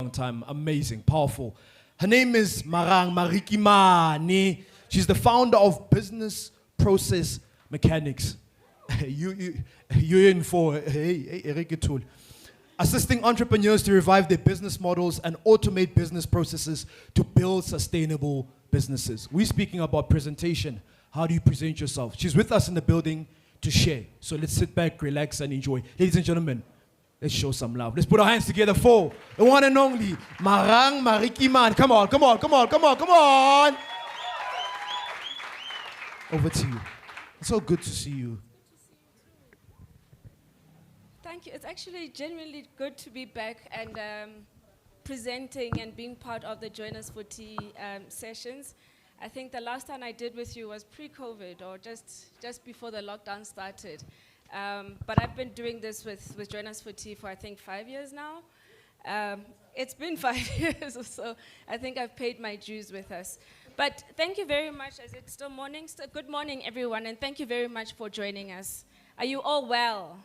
long time. Amazing, powerful. Her name is Marang Marekimane. She's the founder of Business Process Mechanics. You're in for, hey, Eric Tool. Assisting entrepreneurs to revive their business models and automate business processes to build sustainable businesses. We're speaking about presentation. How do you present yourself? She's with us in the building to share. So let's sit back, relax, and enjoy. Ladies and gentlemen, let's show some love. Let's put our hands together for the one and only Marang Marekimane. Come on, come on, come on, come on, come on. Over to you. It's so good to see you. Thank you. It's actually genuinely good to be back and presenting and being part of the Join Us for Tea sessions. I think the last time I did with you was pre-COVID or just before the lockdown started. But I've been doing this with Join Us for Tea for I think 5 years now. It's been 5 years or so. I think I've paid my dues with us. But thank you very much. Is it still morning? Good morning, everyone, and thank you very much for joining us. Are you all well?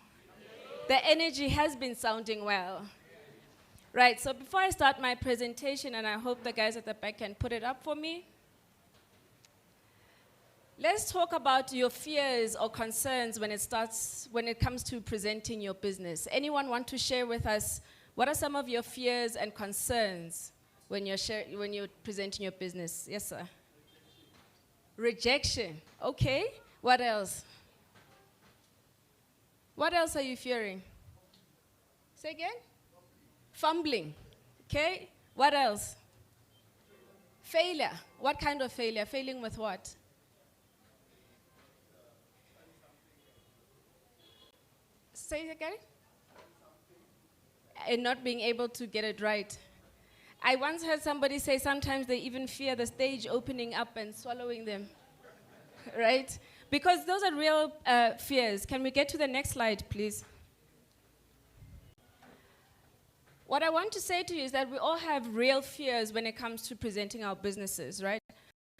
The energy has been sounding well. Right, so before I start my presentation, and I hope the guys at the back can put it up for me, let's talk about your fears or concerns when it comes to presenting your business. Anyone want to share with us what are some of your fears and concerns when you're presenting your business? Yes, sir. Rejection. Okay. What else? What else are you fearing? Say again? Fumbling. Okay. What else? Failure. What kind of failure? Failing with what? Say it again? And not being able to get it right. I once heard somebody say sometimes they even fear the stage opening up and swallowing them. Right? Because those are real fears. Can we get to the next slide, please? What I want to say to you is that we all have real fears when it comes to presenting our businesses, right?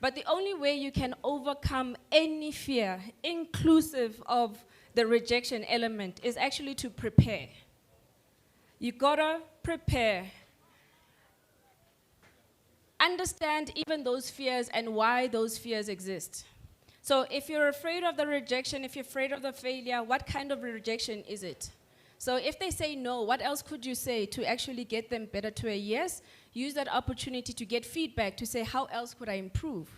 But the only way you can overcome any fear, inclusive of the rejection element, is actually to prepare. You gotta prepare. Understand even those fears and why those fears exist. So if you're afraid of the rejection, if you're afraid of the failure, what kind of rejection is it? So if they say no, what else could you say to actually get them better to a yes? Use that opportunity to get feedback, to say, how else could I improve,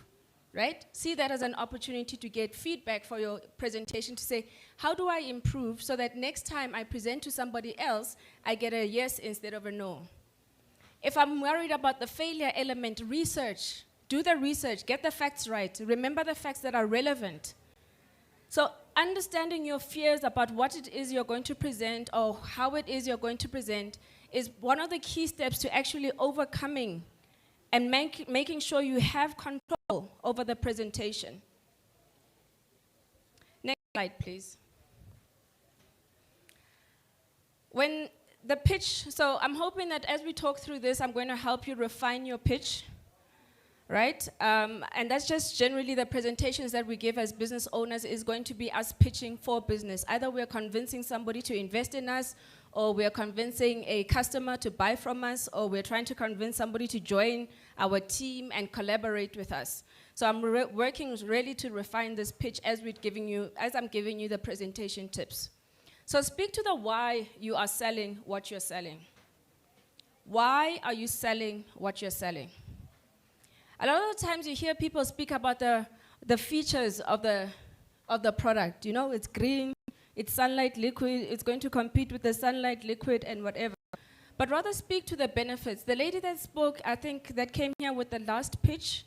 right? See that as an opportunity to get feedback for your presentation, to say, how do I improve so that next time I present to somebody else, I get a yes instead of a no? If I'm worried about the failure element, research. Do the research, get the facts right. Remember the facts that are relevant. So understanding your fears about what it is you're going to present or how it is you're going to present is one of the key steps to actually overcoming and making sure you have control over the presentation. Next slide, please. When the pitch, so I'm hoping that as we talk through this, I'm going to help you refine your pitch. Right? And that's just generally the presentations that we give as business owners is going to be us pitching for business. Either we're convincing somebody to invest in us, or we're convincing a customer to buy from us, or we're trying to convince somebody to join our team and collaborate with us. So I'm working really to refine this pitch as I'm giving you the presentation tips. So speak to the why you are selling what you're selling. Why are you selling what you're selling? A lot of the times you hear people speak about the features of the product. You know, it's green, it's sunlight liquid, it's going to compete with the sunlight liquid and whatever. But rather speak to the benefits. The lady that spoke, I think, that came here with the last pitch,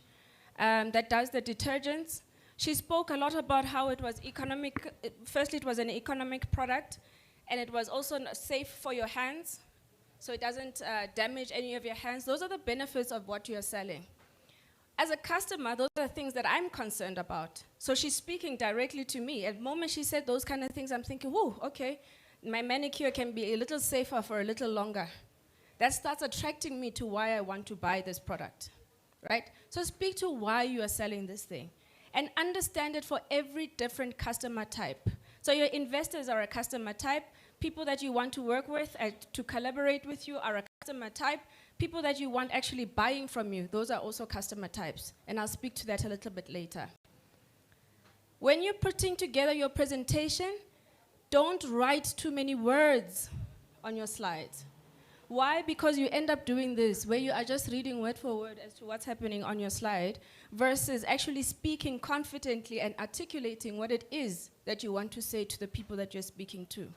that does the detergents, she spoke a lot about how it was economic. Firstly, it was an economic product, and it was also safe for your hands, so it doesn't damage any of your hands. Those are the benefits of what you're selling. As a customer, those are the things that I'm concerned about. So she's speaking directly to me. At the moment she said those kind of things, I'm thinking, whoa, okay, my manicure can be a little safer for a little longer. That starts attracting me to why I want to buy this product, right? So speak to why you are selling this thing. And understand it for every different customer type. So your investors are a customer type. People that you want to work with, to collaborate with you are a customer type. people that you want actually buying from you, those are also customer types. And I'll speak to that a little bit later. When you're putting together your presentation, don't write too many words on your slides. Why? Because you end up doing this, where you are just reading word for word as to what's happening on your slide, versus actually speaking confidently and articulating what it is that you want to say to the people that you're speaking to.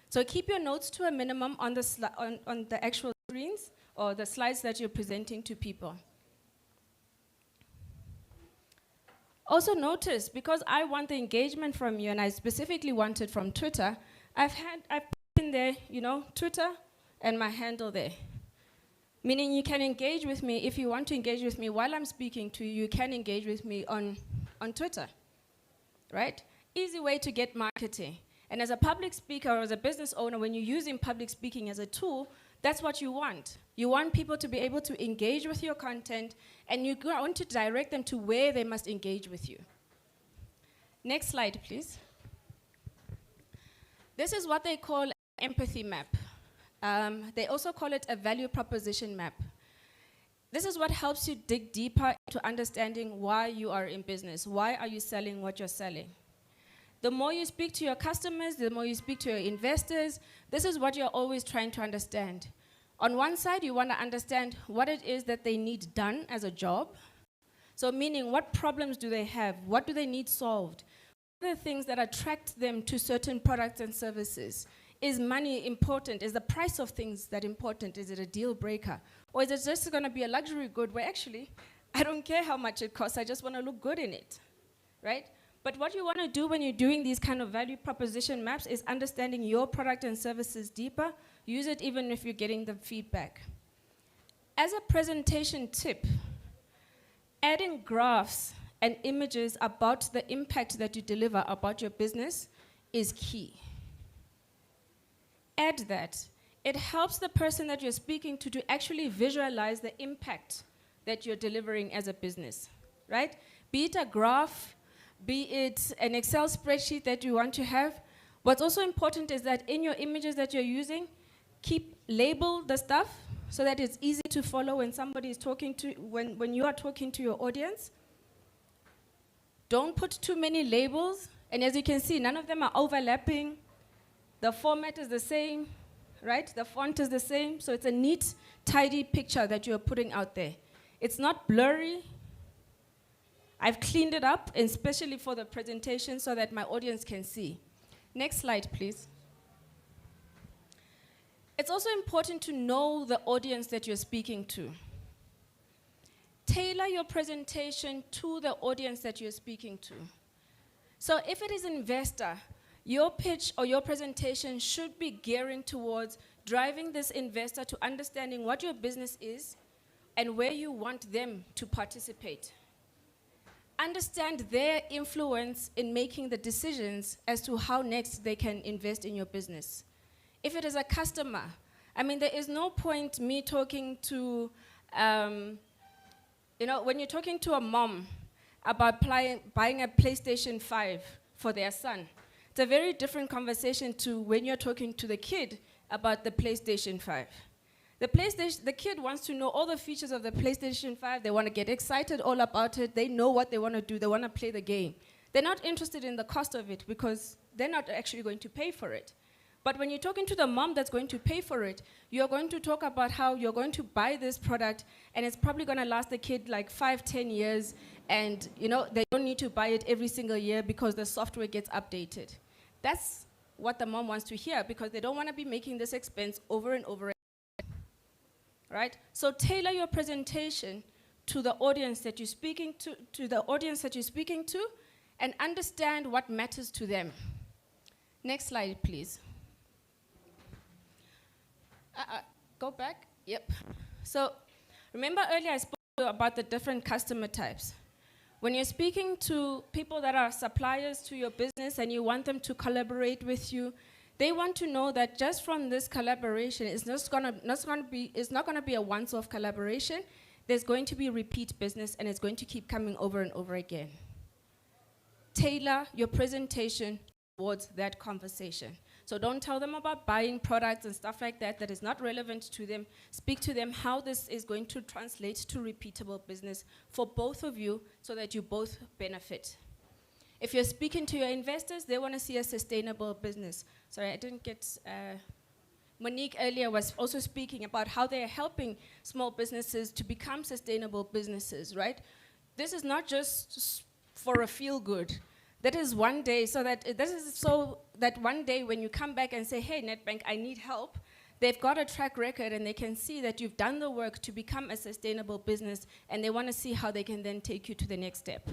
So keep your notes to a minimum on the actual screens or the slides that you're presenting to people. Also notice, because I want the engagement from you, and I specifically want it from Twitter, I've put in there, you know, Twitter and my handle there. Meaning you can engage with me. If you want to engage with me while I'm speaking to you, you can engage with me on Twitter, right? Easy way to get marketing. And as a public speaker or as a business owner, when you're using public speaking as a tool, that's what you want. You want people to be able to engage with your content, and you want to direct them to where they must engage with you. Next slide, please. This is what they call an empathy map. They also call it a value proposition map. This is what helps you dig deeper into understanding why you are in business. Why are you selling what you're selling? The more you speak to your customers, the more you speak to your investors, this is what you're always trying to understand. On one side, you want to understand what it is that they need done as a job. So meaning, what problems do they have? What do they need solved? What are the things that attract them to certain products and services? Is money important? Is the price of things that important? Is it a deal breaker? Or is it just going to be a luxury good where actually, I don't care how much it costs, I just want to look good in it, right? But what you want to do when you're doing these kind of value proposition maps is understanding your product and services deeper. Use it even if you're getting the feedback. As a presentation tip, adding graphs and images about the impact that you deliver about your business is key. Add that. It helps the person that you're speaking to actually visualize the impact that you're delivering as a business, right? Be it a graph, be it an Excel spreadsheet that you want to have. What's also important is that in your images that you're using, label the stuff so that it's easy to follow when somebody is talking to, when you are talking to your audience. Don't put too many labels, and as you can see, none of them are overlapping. The format is the same, right? The font is the same, so it's a neat, tidy picture that you're putting out there. It's not blurry. I've cleaned it up, especially for the presentation, so that my audience can see. Next slide, please. It's also important to know the audience that you're speaking to. Tailor your presentation to the audience that you're speaking to. So if it is an investor, your pitch or your presentation should be gearing towards driving this investor to understanding what your business is and where you want them to participate. Understand their influence in making the decisions as to how next they can invest in your business. If it is a customer, I mean, there is no point me talking to, when you're talking to a mom about buying a PlayStation 5 for their son, it's a very different conversation to when you're talking to the kid about the PlayStation 5. The kid wants to know all the features of the PlayStation 5. They want to get excited all about it. They know what they want to do. They want to play the game. They're not interested in the cost of it because they're not actually going to pay for it. But when you're talking to the mom that's going to pay for it, you're going to talk about how you're going to buy this product and it's probably going to last the kid like 5-10 years, and they don't need to buy it every single year because the software gets updated. That's what the mom wants to hear because they don't want to be making this expense over and over again. Right? So tailor your presentation to the audience that you're speaking to, and understand what matters to them. Next slide, please. Go back. Yep. So remember earlier I spoke about the different customer types. When you're speaking to people that are suppliers to your business and you want them to collaborate with you, they want to know that just from this collaboration, it's not going to be a once-off collaboration. There's going to be repeat business, and it's going to keep coming over and over again. Tailor your presentation towards that conversation. So don't tell them about buying products and stuff like that that is not relevant to them. Speak to them how this is going to translate to repeatable business for both of you so that you both benefit. If you're speaking to your investors, they want to see a sustainable business. Sorry, I didn't get... Monique earlier was also speaking about how they are helping small businesses to become sustainable businesses, right? This is not just for a feel good. That is one day, so that one day when you come back and say, hey, Nedbank, I need help, they've got a track record and they can see that you've done the work to become a sustainable business, and they want to see how they can then take you to the next step.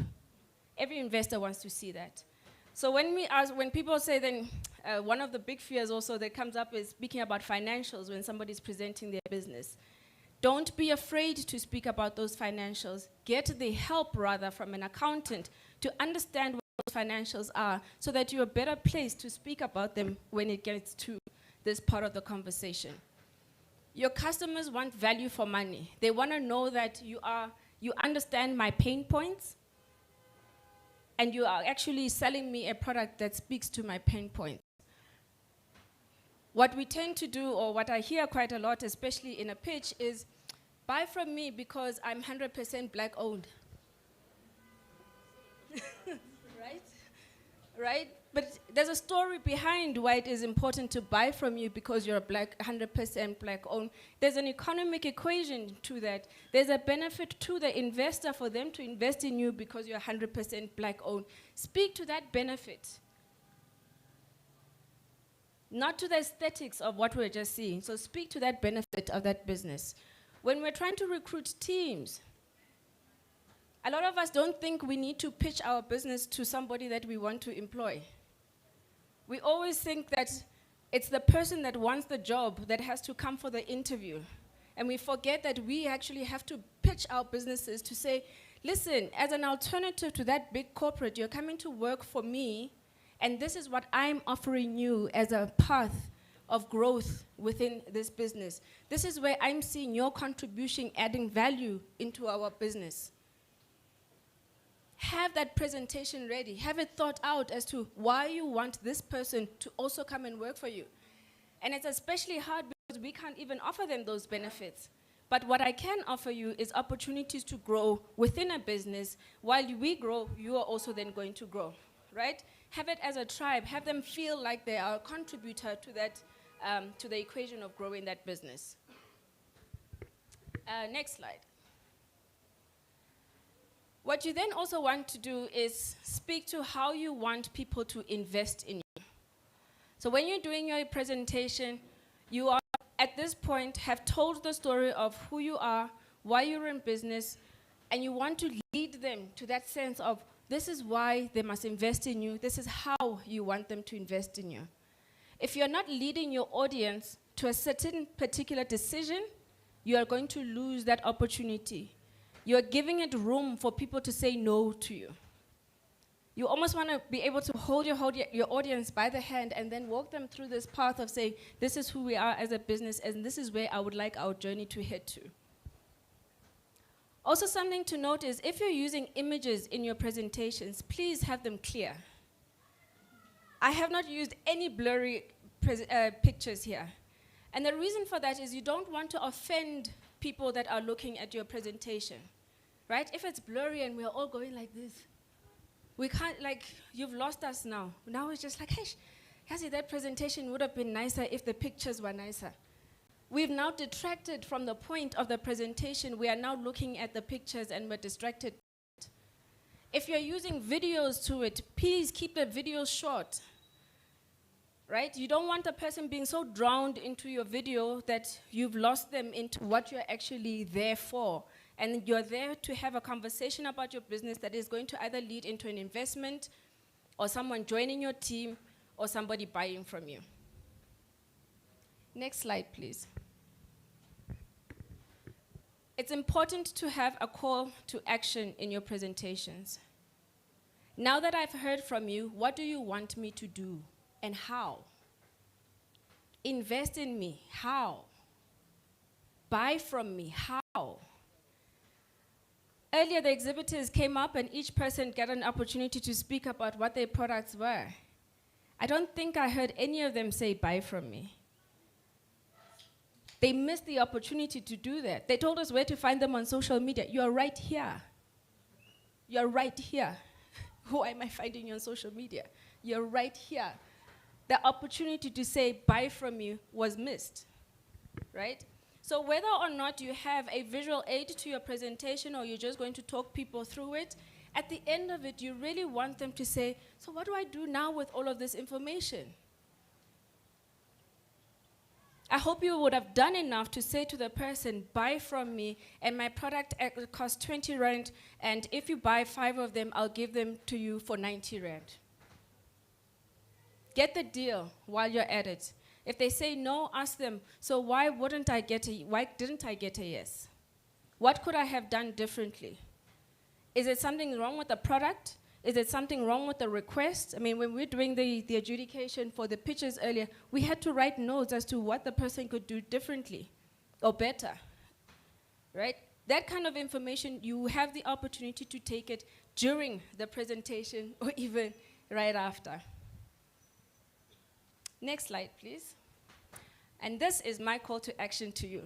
Every investor wants to see that. So when people say then, one of the big fears also that comes up is speaking about financials when somebody's presenting their business. Don't be afraid to speak about those financials. Get the help, rather, from an accountant to understand what those financials are so that you're better placed to speak about them when it gets to this part of the conversation. Your customers want value for money. They want to know that you understand my pain points, and you are actually selling me a product that speaks to my pain point. What we tend to do, or what I hear quite a lot, especially in a pitch, is buy from me because I'm 100% black owned. Right? Right? But there's a story behind why it is important to buy from you because you're 100% black owned. There's an economic equation to that. There's a benefit to the investor for them to invest in you because you're 100% black owned. Speak to that benefit. Not to the aesthetics of what we're just seeing. So speak to that benefit of that business. When we're trying to recruit teams, a lot of us don't think we need to pitch our business to somebody that we want to employ. We always think that it's the person that wants the job that has to come for the interview. And we forget that we actually have to pitch our businesses to say, listen, as an alternative to that big corporate, you're coming to work for me, and this is what I'm offering you as a path of growth within this business. This is where I'm seeing your contribution adding value into our business. Have that presentation ready. Have it thought out as to why you want this person to also come and work for you. And it's especially hard because we can't even offer them those benefits. But what I can offer you is opportunities to grow within a business. While we grow, you are also then going to grow, right? Have it as a tribe. Have them feel like they are a contributor to that, to the equation of growing that business. Next slide. What you then also want to do is speak to how you want people to invest in you. So when you're doing your presentation, you are, at this point, have told the story of who you are, why you're in business, and you want to lead them to that sense of this is why they must invest in you, this is how you want them to invest in you. If you're not leading your audience to a certain particular decision, you are going to lose that opportunity. You're giving it room for people to say no to you. You almost want to be able to hold your audience by the hand and then walk them through this path of saying, this is who we are as a business, and this is where I would like our journey to head to. Also, something to note is if you're using images in your presentations, please have them clear. I have not used any blurry pictures here. And the reason for that is you don't want to offend people that are looking at your presentation, right? If it's blurry and we're all going like this, we can't, like, you've lost us now. Now it's just like, hey, Yasi, that presentation would have been nicer if the pictures were nicer. We've now detracted from the point of the presentation. We are now looking at the pictures and we're distracted. If you're using videos to it, please keep the videos short, right? You don't want a person being so drowned into your video that you've lost them into what you're actually there for. And you're there to have a conversation about your business that is going to either lead into an investment or someone joining your team or somebody buying from you. Next slide, please. It's important to have a call to action in your presentations. Now that I've heard from you, what do you want me to do and how? Invest in me, how? Buy from me, how? Earlier, the exhibitors came up and each person got an opportunity to speak about what their products were. I don't think I heard any of them say buy from me. They missed the opportunity to do that. They told us where to find them on social media. You are right here. You are right here. Who am I finding you on social media? You're right here. The opportunity to say buy from you was missed, right? So whether or not you have a visual aid to your presentation or you're just going to talk people through it, at the end of it, you really want them to say, so what do I do now with all of this information? I hope you would have done enough to say to the person, buy from me, and my product costs 20 Rand, and if you buy 5 of them, I'll give them to you for 90 Rand. Get the deal while you're at it. If they say no, ask them, so why didn't I get a yes? What could I have done differently? Is it something wrong with the product? Is it something wrong with the request? I mean, when we were doing the adjudication for the pitches earlier, we had to write notes as to what the person could do differently or better, right? That kind of information, you have the opportunity to take it during the presentation or even right after. Next slide, please. And this is my call to action to you.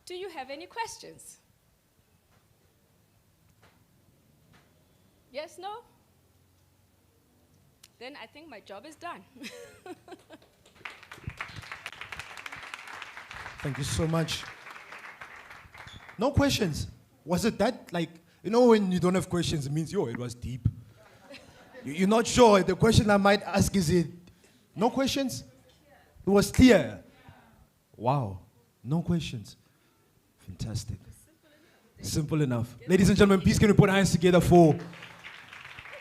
Do you have any questions? Yes, no? Then I think my job is done. Thank you so much. No questions. Was it that, like, you know when you don't have questions, it means, yo, it was deep. You're not sure. The question I might ask is it, no questions? It was clear. Wow. No questions. Fantastic. Simple enough. Ladies and gentlemen, please can we put our hands together for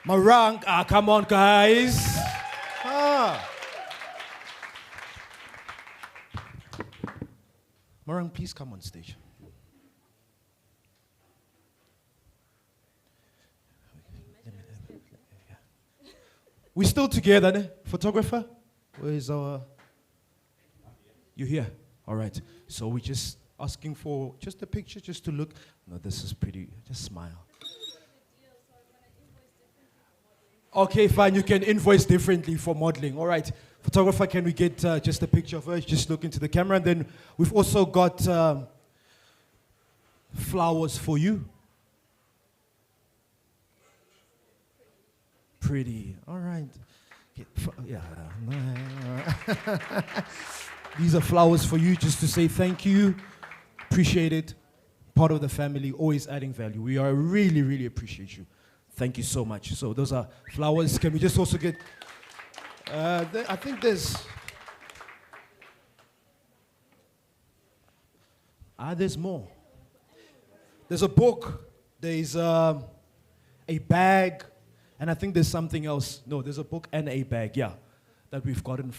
Marang. Come on, guys. Marang, please come on stage. We still together, ne? Photographer? Where is our... You here? All right. So we're just asking for just a picture, just to look. No, this is pretty. Just smile. Okay, fine. You can invoice differently for modeling. All right. Photographer, can we get just a picture of her? Just look into the camera. And then we've also got flowers for you. Pretty. All right. Yeah. These are flowers for you just to say thank you. Appreciate it. Part of the family, always adding value. We are really, really appreciate you. Thank you so much. So those are flowers. Can we just also get... I think there's... there's more. There's a book. There's a bag. And I think there's something else. No, there's a book and a bag, yeah, that we've gotten